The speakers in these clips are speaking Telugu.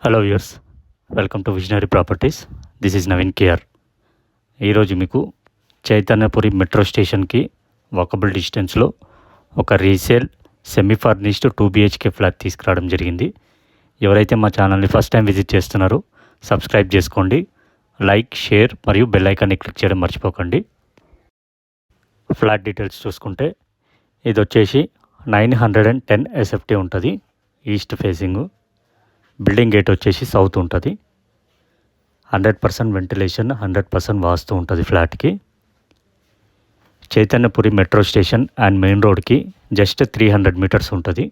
Hello viewers, welcome to visionary properties. This is Naveen KR. ఈరోజు మీకు చైతన్యపురి మెట్రో స్టేషన్కి వాకబుల్ డిస్టెన్స్లో ఒక resale semi furnished 2 BHK flat తీసుకురావడం జరిగింది. ఎవరైతే మా ఛానల్ని ఫస్ట్ టైం విజిట్ చేస్తున్నారో సబ్స్క్రైబ్ చేసుకోండి, లైక్, షేర్ మరియు బెల్ ఐకాన్ని క్లిక్ చేయడం మర్చిపోకండి. ఫ్లాట్ డీటెయిల్స్ చూసుకుంటే ఇది వచ్చేసి 910 SFT ఉంటుంది. East facing. బిల్డింగ్ గేట్ వచ్చేసి సౌత్ ఉంటుంది. 100% వెంటిలేషన్, 100% వాస్తు ఉంటుంది ఫ్లాట్కి. Chaitanyapuri metro station and main రోడ్కి జస్ట్ 300 మీటర్స్ ఉంటుంది.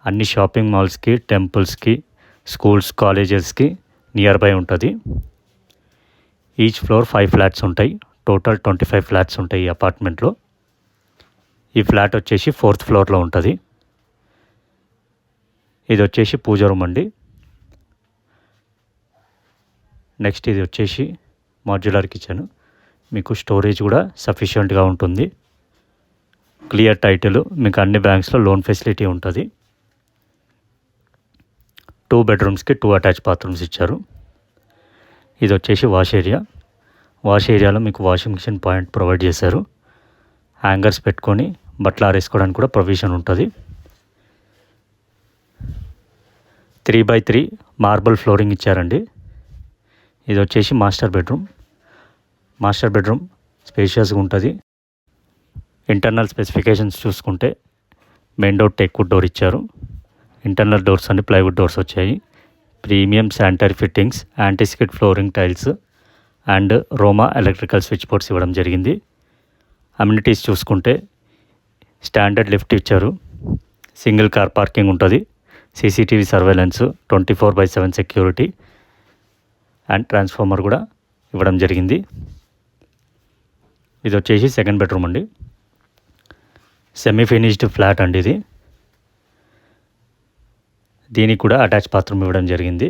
అన్ని షాపింగ్ మాల్స్కి, టెంపుల్స్కి, స్కూల్స్, కాలేజెస్కి నియర్ బై ఉంటుంది. ఈచ్ ఫ్లోర్ 5 ఫ్లాట్స్ ఉంటాయి. టోటల్ 25 ఫ్లాట్స్ ఉంటాయి ఈ అపార్ట్మెంట్లో. ఈ ఫ్లాట్ వచ్చేసి 4th ఫ్లోర్లో ఉంటుంది. ఇది వచ్చేసి పూజ రూమ్ అండి. నెక్స్ట్ ఇది వచ్చేసి మాడ్యులర్ కిచెన్. మీకు స్టోరేజ్ కూడా సఫిషియెంట్గా ఉంటుంది. క్లియర్ టైటిల్, మీకు అన్ని బ్యాంక్స్లో లోన్ ఫెసిలిటీ ఉంటుంది. 2 బెడ్రూమ్స్కి 2 అటాచ్ బాత్రూమ్స్ ఇచ్చారు. ఇది వచ్చేసి వాష్ ఏరియా. వాష్ ఏరియాలో మీకు వాషింగ్ మిషన్ పాయింట్ ప్రొవైడ్ చేశారు. హ్యాంగర్స్ పెట్టుకొని బట్టలు ఆరేసుకోవడానికి కూడా ప్రొవిజన్ ఉంటుంది. 3x3 మార్బుల్ ఫ్లోరింగ్ ఇచ్చారండి. ఇది వచ్చేసి మాస్టర్ బెడ్రూమ్. మాస్టర్ బెడ్రూమ్ స్పేషియస్గా ఉంటుంది. ఇంటర్నల్ స్పెసిఫికేషన్స్ చూసుకుంటే మెయిన్ డోర్ టేక్వుడ్ డోర్ ఇచ్చారు. ఇంటర్నల్ డోర్స్ అన్ని ప్లైవుడ్ డోర్స్ వచ్చాయి. Premium sanitary fittings, anti-skid flooring tiles and Roma electrical switch boards ఇవ్వడం జరిగింది. అమ్యూనిటీస్ చూసుకుంటే స్టాండర్డ్ లిఫ్ట్ ఇచ్చారు. సింగిల్ కార్ పార్కింగ్ ఉంటుంది. CCTV surveillance, 24/7 security and transformer కూడా ఇవ్వడం జరిగింది. ఇది వచ్చేసి సెకండ్ బెడ్రూమ్ అండి. సెమీ ఫినిష్డ్ ఫ్లాట్ అండి ఇది. దీనికి కూడా అటాచ్ బాత్రూమ్ ఇవ్వడం జరిగింది.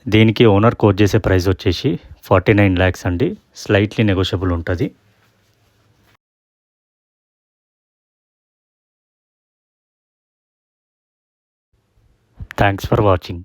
దీనికి ఓనర్ కోట్ చేసే ప్రైస్ వచ్చేసి 49 lakhs అండి. స్లైట్లీ నెగోషియబుల్ ఉంటుంది. Thanks for watching.